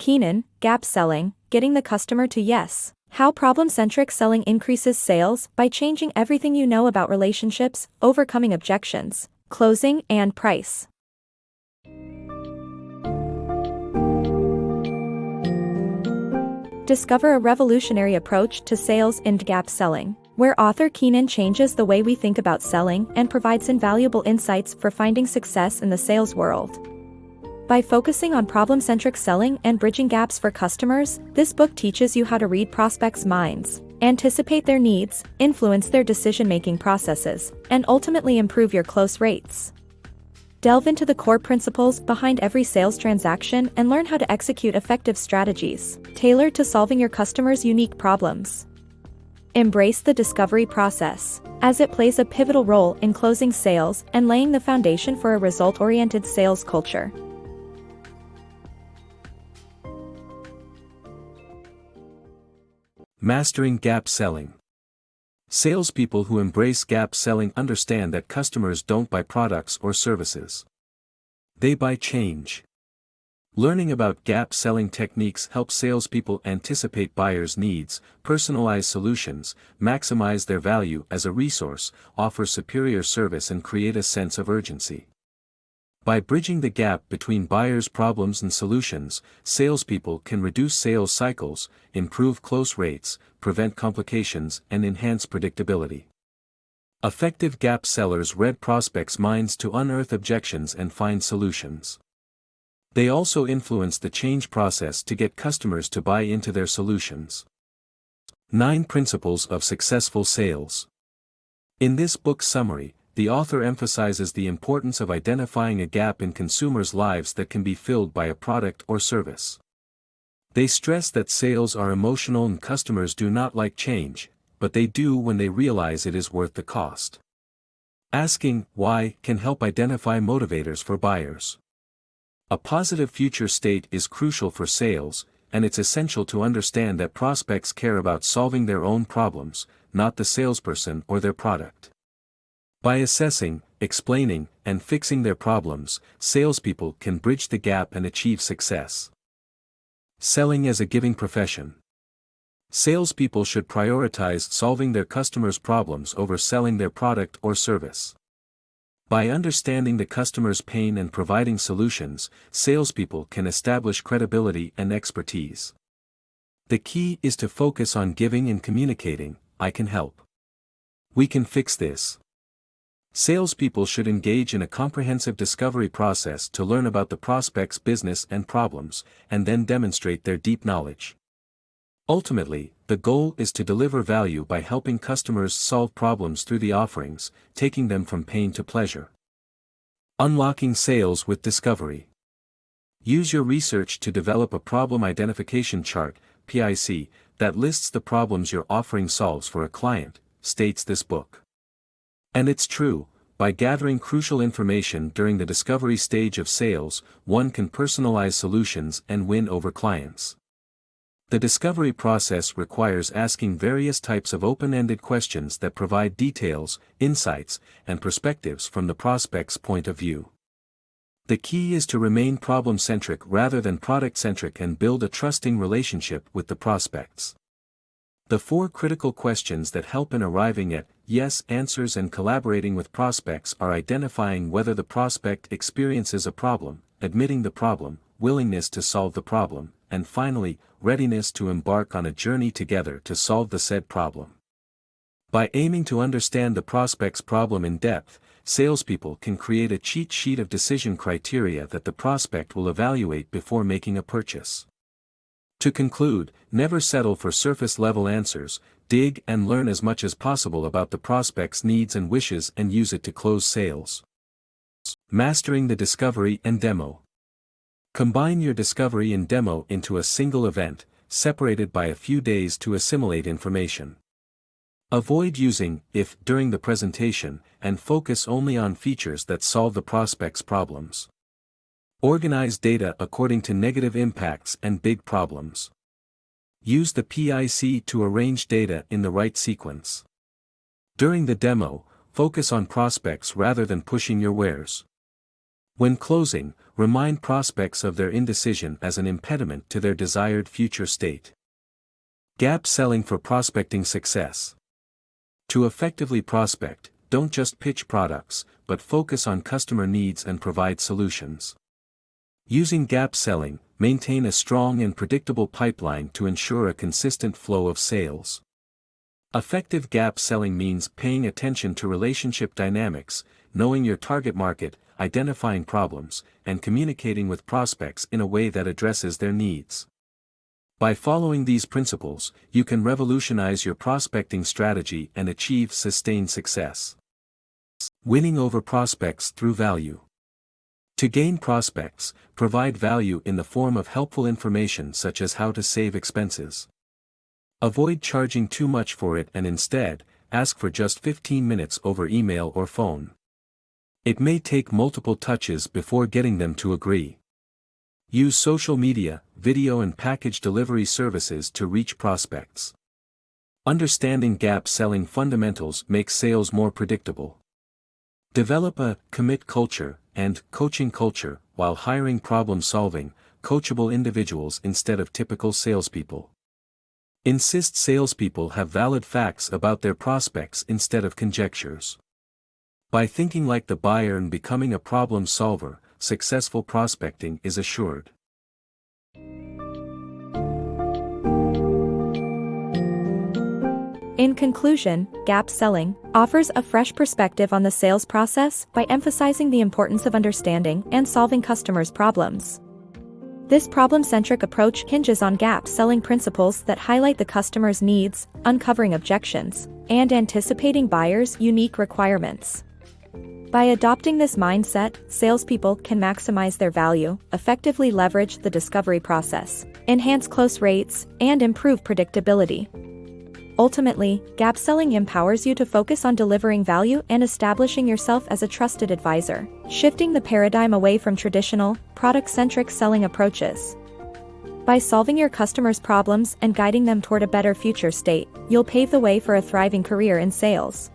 Keenan, Gap Selling, Getting the Customer to Yes. How problem-centric selling increases sales by changing everything you know about relationships, overcoming objections, closing, and price. Discover a revolutionary approach to sales in Gap Selling, where author Keenan changes the way we think about selling and provides invaluable insights for finding success in the sales world. By focusing on problem-centric selling and bridging gaps for customers, this book teaches you how to read prospects' minds, anticipate their needs, influence their decision-making processes, and ultimately improve your close rates. Delve into the core principles behind every sales transaction and learn how to execute effective strategies tailored to solving your customers' unique problems. Embrace the discovery process, as it plays a pivotal role in closing sales and laying the foundation for a result-oriented sales culture. Mastering Gap Selling. Salespeople who embrace gap selling understand that customers don't buy products or services. They buy change. Learning about gap selling techniques helps salespeople anticipate buyers' needs, personalize solutions, maximize their value as a resource, offer superior service, and create a sense of urgency. By bridging the gap between buyers' problems and solutions, salespeople can reduce sales cycles, improve close rates, prevent complications, and enhance predictability. Effective gap sellers read prospects' minds to unearth objections and find solutions. They also influence the change process to get customers to buy into their solutions. 9 Principles of Successful Sales. In this book summary, the author emphasizes the importance of identifying a gap in consumers' lives that can be filled by a product or service. They stress that sales are emotional and customers do not like change, but they do when they realize it is worth the cost. Asking why can help identify motivators for buyers. A positive future state is crucial for sales, and it's essential to understand that prospects care about solving their own problems, not the salesperson or their product. By assessing, explaining, and fixing their problems, salespeople can bridge the gap and achieve success. Selling as a giving profession. Salespeople should prioritize solving their customers' problems over selling their product or service. By understanding the customer's pain and providing solutions, salespeople can establish credibility and expertise. The key is to focus on giving and communicating. I can help. We can fix this. Salespeople should engage in a comprehensive discovery process to learn about the prospect's business and problems, and then demonstrate their deep knowledge. Ultimately, the goal is to deliver value by helping customers solve problems through the offerings, taking them from pain to pleasure. Unlocking sales with discovery. Use your research to develop a problem identification chart, PIC, that lists the problems your offering solves for a client, states this book. And it's true, by gathering crucial information during the discovery stage of sales, one can personalize solutions and win over clients. The discovery process requires asking various types of open-ended questions that provide details, insights, and perspectives from the prospect's point of view. The key is to remain problem-centric rather than product-centric and build a trusting relationship with the prospects. The 4 critical questions that help in arriving at yes answers and collaborating with prospects are identifying whether the prospect experiences a problem, admitting the problem, willingness to solve the problem, and finally, readiness to embark on a journey together to solve the said problem. By aiming to understand the prospect's problem in depth, salespeople can create a cheat sheet of decision criteria that the prospect will evaluate before making a purchase. To conclude, never settle for surface-level answers, dig and learn as much as possible about the prospect's needs and wishes and use it to close sales. Mastering the discovery and demo. Combine your discovery and demo into a single event, separated by a few days to assimilate information. Avoid using if during the presentation, and focus only on features that solve the prospect's problems. Organize data according to negative impacts and big problems. Use the PIC to arrange data in the right sequence. During the demo, focus on prospects rather than pushing your wares. When closing, remind prospects of their indecision as an impediment to their desired future state. Gap selling for prospecting success. To effectively prospect, don't just pitch products, but focus on customer needs and provide solutions. Using gap selling, maintain a strong and predictable pipeline to ensure a consistent flow of sales. Effective gap selling means paying attention to relationship dynamics, knowing your target market, identifying problems, and communicating with prospects in a way that addresses their needs. By following these principles, you can revolutionize your prospecting strategy and achieve sustained success. Winning over prospects through value. To gain prospects, provide value in the form of helpful information such as how to save expenses. Avoid charging too much for it and instead, ask for just 15 minutes over email or phone. It may take multiple touches before getting them to agree. Use social media, video and package delivery services to reach prospects. Understanding gap selling fundamentals makes sales more predictable. Develop a commit culture and coaching culture while hiring problem-solving, coachable individuals instead of typical salespeople. Insist salespeople have valid facts about their prospects instead of conjectures. By thinking like the buyer and becoming a problem solver, successful prospecting is assured. In conclusion, gap selling offers a fresh perspective on the sales process by emphasizing the importance of understanding and solving customers' problems. This problem-centric approach hinges on gap selling principles that highlight the customer's needs, uncovering objections, and anticipating buyers' unique requirements. By adopting this mindset, salespeople can maximize their value, effectively leverage the discovery process, enhance close rates, and improve predictability. Ultimately, gap selling empowers you to focus on delivering value and establishing yourself as a trusted advisor, shifting the paradigm away from traditional, product-centric selling approaches. By solving your customers' problems and guiding them toward a better future state, you'll pave the way for a thriving career in sales.